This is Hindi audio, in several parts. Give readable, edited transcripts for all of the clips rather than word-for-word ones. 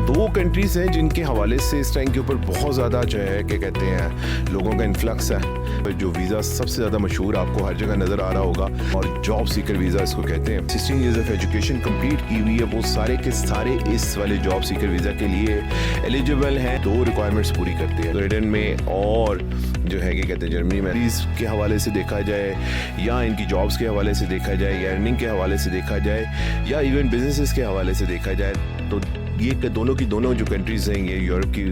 दो कंट्रीज़ हैं जिनके हवाले से इस टाइम के ऊपर बहुत ज़्यादा जो है क्या कहते हैं लोगों का इन्फ्लक्स है। जो वीज़ा सबसे ज़्यादा मशहूर आपको हर जगह नज़र आ रहा होगा और जॉब सीकर वीज़ा इसको कहते हैं। 16 ईयर्स ऑफ एजुकेशन कंप्लीट की हुई है वो सारे के सारे इस वाले जॉब सीकर वीज़ा के लिए एलिजिबल हैं। दो रिक्वायरमेंट्स पूरी करते हैं स्वीडन में और जो है क्या कहते हैं जर्मनी में। के हवाले से देखा जाए या इनकी जॉब्स के हवाले से देखा जाए या अर्निंग के हवाले से देखा जाए या इवन बिजनेसेस के हवाले से देखा जाए तो ये दोनों की दोनों जो कंट्रीज़ हैं ये यूरोप की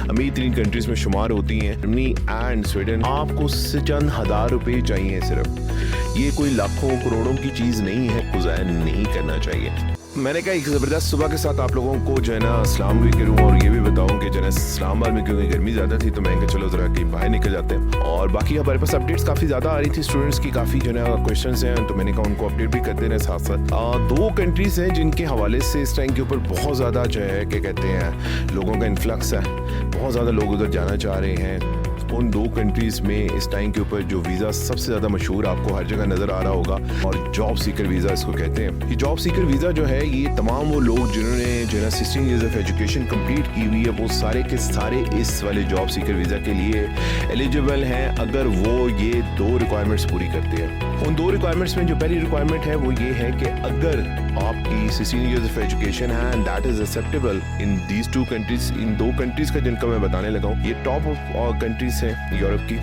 अमीर तरीन कंट्रीज़ में शुमार होती हैं। जर्मनी एंड स्वीडन आपको उससे चंद हज़ार रुपये चाहिए सिर्फ। ये कोई लाखों करोड़ों की चीज़ नहीं है, गुज़ार नहीं करना चाहिए। मैंने कहा एक ज़बरदस्त सुबह के साथ आप लोगों को जो है ना अस्सलाम भी करूँ और ये भी बताऊँ कि जो है इस्लामाबाद में क्योंकि गर्मी ज़्यादा थी तो मैं कहा चलो ज़रा कहीं बाहर निकल जाते हैं। और बाकी हमारे पास अपडेट्स काफ़ी ज़्यादा आ रही थी स्टूडेंट्स की, काफ़ी जो है ना क्वेश्चंस हैं तो मैंने कहा उनको अपडेट भी करते रहे साथ साथ। दो कंट्रीज़ हैं जिनके हवाले से इस टाइम के ऊपर बहुत ज़्यादा जो है क्या कहते हैं लोगों का इन्फ्लक्स है, बहुत ज़्यादा लोग उधर जाना चाह रहे हैं। उन दो कंट्रीज़ में इस टाइम के ऊपर जो वीज़ा सबसे ज़्यादा मशहूर आपको हर जगह नज़र आ रहा होगा और जॉब सीकर वीज़ा इसको कहते हैं। ये जॉब सीकर वीज़ा जो है ये तमाम वो लोग जिन्होंने जो है 16 ईयर्स ऑफ एजुकेशन कंप्लीट की हुई है वो सारे के सारे इस वाले जॉब सीकर वीज़ा के लिए एलिजिबल हैं अगर वो ये दो रिक्वायरमेंट्स पूरी करते हैं। उन दो रिक्वायरमेंट्स में जो पहली रिक्वायरमेंट है वो ये है कि अगर आपकी 16 ईयर्स ऑफ एजुकेशन है and that is acceptable in these two countries, इन दो कंट्रीज का जिनका मैं बताने लगा हूँ ये टॉप ऑफ कंट्रीज हैं यूरोप की।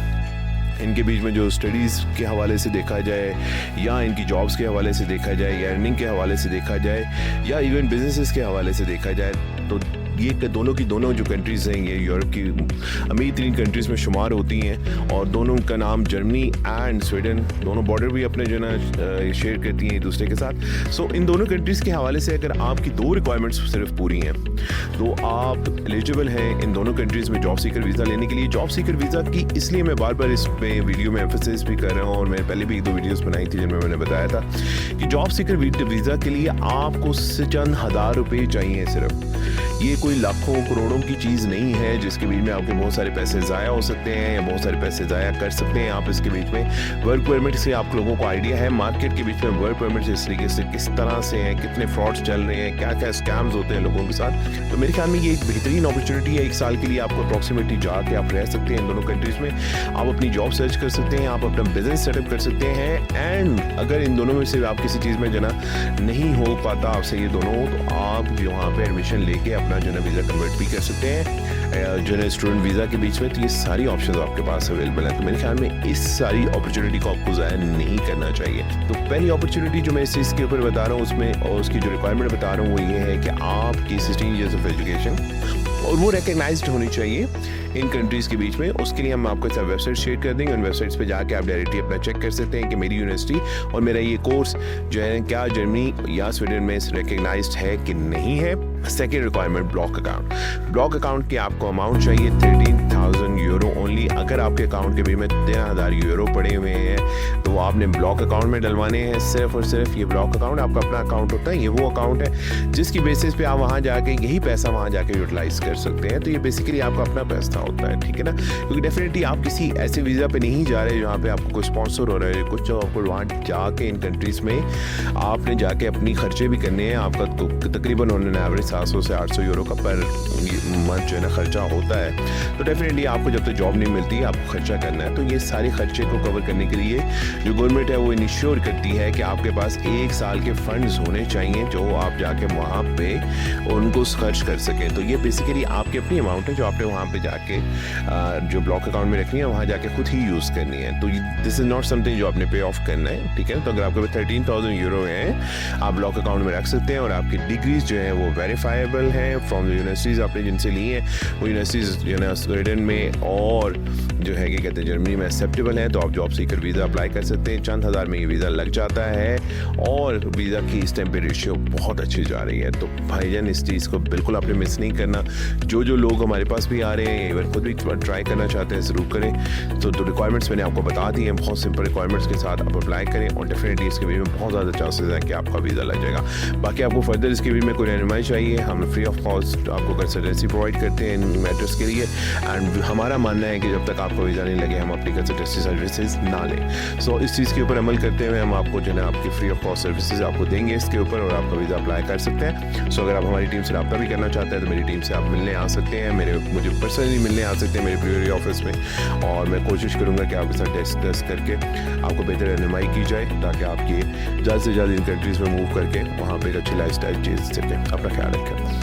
इनके बीच में जो स्टडीज़ के हवाले से देखा जाए या इनकी जॉब्स के हवाले से देखा जाए या अर्निंग के हवाले से देखा जाए या इवन बिजनेसेस के हवाले से देखा जाए तो ये दोनों की दोनों जो कंट्रीज़ हैं ये यूरोप की अमीर तरीन कंट्रीज़ में शुमार होती हैं और दोनों का नाम जर्मनी एंड स्वीडन, दोनों बॉर्डर भी अपने जो ना शेयर करती हैं एक दूसरे के साथ। सो इन दोनों कंट्रीज़ के हवाले से अगर आपकी दो रिक्वायरमेंट्स सिर्फ पूरी हैं तो आप एलिजिबल हैं इन दोनों कंट्रीज़ में जॉब सीकर वीज़ा लेने के लिए। जॉब सीकर वीज़ा की इसलिए मैं बार बार इसमें वीडियो में एम्फेसिस भी कर रहा हूँ और मैंने पहले भी एक दो वीडियोज़ बनाई थी जिनमें मैंने बताया था कि जॉब सीकर वीज़ा के लिए आपको उससे चंद हज़ार रुपये चाहिए सिर्फ। ये कोई लाखों करोड़ों की चीज़ नहीं है जिसके बीच में आपके बहुत सारे पैसे ज़ाया हो सकते हैं या बहुत सारे पैसे ज़ाया कर सकते हैं आप इसके बीच में। वर्क परमिट से आप लोगों को आइडिया है मार्केट के बीच में वर्क परमिट इस तरीके से किस तरह से हैं, कितने फ्रॉड्स चल रहे हैं, क्या क्या स्कैम्स होते हैं लोगों के साथ। तो मेरे ख्याल में ये एक बेहतरीन अपॉर्चुनिटी है। एक साल के लिए आपको अप्रॉक्सीमेटली जाके आप रह सकते हैं इन दोनों कंट्रीज़ में, आप अपनी जॉब सर्च कर सकते हैं, आप अपना बिजनेस सेटअप कर सकते हैं एंड अगर इन दोनों में से आप किसी चीज़ में जना नहीं हो पाता आपसे ये दोनों तो आप वहाँ पर एडमिशन लेके अपना जो है वीज़ा कन्वर्ट भी कर सकते हैं जो है स्टूडेंट वीज़ा के बीच में। तो ये सारी ऑप्शंस आपके पास अवेलेबल है। तो मेरे ख्याल में इस सारी अपॉर्चुनिटी को आपको ज़ाया नहीं करना चाहिए। तो पहली अपॉर्चुनिटी जो मैं इस चीज़ के ऊपर बता रहा हूँ उसमें और उसकी जो रिक्वायरमेंट बता रहा हूँ वो ये है कि आपकी 16 ईयर्स ऑफ एजुकेशन और वो रिकग्नाइज्ड होनी चाहिए इन कंट्रीज़ के बीच में। उसके लिए हम आपको एक वेबसाइट शेयर कर देंगे, उन वेबसाइट्स पे जाके आप डायरेक्टली अपना चेक कर सकते हैं कि मेरी यूनिवर्सिटी और मेरा ये कोर्स जो है क्या जर्मनी या स्वीडन में रिकग्नाइज्ड है कि नहीं है। Second requirement block account. Block account की आपको अमाउंट चाहिए 13,000 यूरो ओनली। अगर आपके अकाउंट के बीच में 13,000 यूरो पड़े हुए हैं तो वो आपने ब्लॉक अकाउंट में डलवाने हैं सिर्फ और सिर्फ। ये ब्लॉक अकाउंट आपका अपना अकाउंट होता है, ये वो अकाउंट है जिसकी बेसिस पे आप वहाँ जाके यही पैसा वहाँ जाके यूटिलाइज कर सकते हैं। तो ये बेसिकली आपका अपना पैसा होता है, ठीक है ना। क्योंकि डेफिनेटली आप किसी ऐसे वीज़ा पे नहीं जा रहे जहाँ पे आपको कोई स्पॉन्सर हो रहा है, कुछ जो आपको वहाँ जाके इन कंट्रीज़ में आपने जाके अपनी खर्चे भी करने हैं। आपका तकरीबन उन्होंने एवरेज 700 से 800 यूरो का पर मंथ जो है ना खर्चा होता है। तो डेफिनेटली आपको जब तक जॉब नहीं मिलती आपको खर्चा करना है। तो ये सारे खर्चे को कवर करने के लिए जो गवर्नमेंट है वो इंश्योर करती है कि आपके पास एक साल के फंड्स होने चाहिए जो आप जाके वहाँ पे उनको खर्च कर सकें। तो ये बेसिकली आपकी अपनी अमाउंट है जो आपने वहाँ पे जाके जो ब्लॉक अकाउंट में रखनी है वहाँ जाके खुद ही यूज़ करनी है। तो दिस इज़ नॉट समथिंग जो आपने पे ऑफ करना है, ठीक है। तो अगर आपके पास 13,000 यूरो हैं आप ब्लॉक अकाउंट में रख सकते हैं और आपकी डिग्रीज जो है वो वेरीफाइबल है फ्रॉम द यूनिवर्सिटीज़ आपने जिनसे ली हैं। वो यूनिवर्सिटीज़ जो है स्वीडन में और जो है क्या कहते हैं जर्मनी में एक्सेप्टेबल है। तो आप जॉब सीकर वीज़ा अप्लाई कर सकते हैं। चंद हज़ार में ये वीज़ा लग जाता है और वीज़ा की इस टाइम पे रेशियो बहुत अच्छी जा रही है। तो भाईजान इस चीज़ को बिल्कुल आपने मिस नहीं करना। जो लोग हमारे पास भी आ रहे हैं इवन खुद भी ट्राई करना चाहते हैं ज़रूर करें। तो रिक्वायरमेंट्स मैंने आपको बता दी हैं, बहुत सिंपल रिक्वायरमेंट्स के साथ आप अप्लाई करें और डेफिनेटली इसके बीच में बहुत ज़्यादा चांसेस हैं कि आपका वीज़ा लग जाएगा। बाकी आपको फर्दर इसके बीच में कोई रहनुमाई चाहिए लिए हम फ्री ऑफ कॉस्ट आपको कंसल्टेंसी प्रोवाइड करते हैं इन मैटर्स के लिए। एंड हमारा मानना है कि जब तक आपको वीज़ा नहीं लगे हम अपनी कंसल्टेंसी सर्विसेज ना लें। सो इस चीज़ के ऊपर अमल करते हुए हम आपको जो है आपकी फ्री ऑफ कॉस्ट सर्विसेज आपको देंगे इसके ऊपर, और आपका वीज़ा अप्लाई कर सकते हैं। सो अगर आप हमारी टीम से रब्ता भी करना चाहते हैं तो मेरी टीम से आप मिलने आ सकते हैं, मुझे पर्सनली मिलने आ सकते हैं मेरे प्रियोरी ऑफिस में, और मैं कोशिश करूँगा कि आपके साथ डिस्कस करके आपको बेहतर रहनुमाई की जाए ताकि आप ये ज़्यादा से ज़्यादा इन कंट्रीज़ में मूव करके वहाँ पर एक अच्छी लाइफ स्टाइल जी सकें। अपना ख्याल रखें।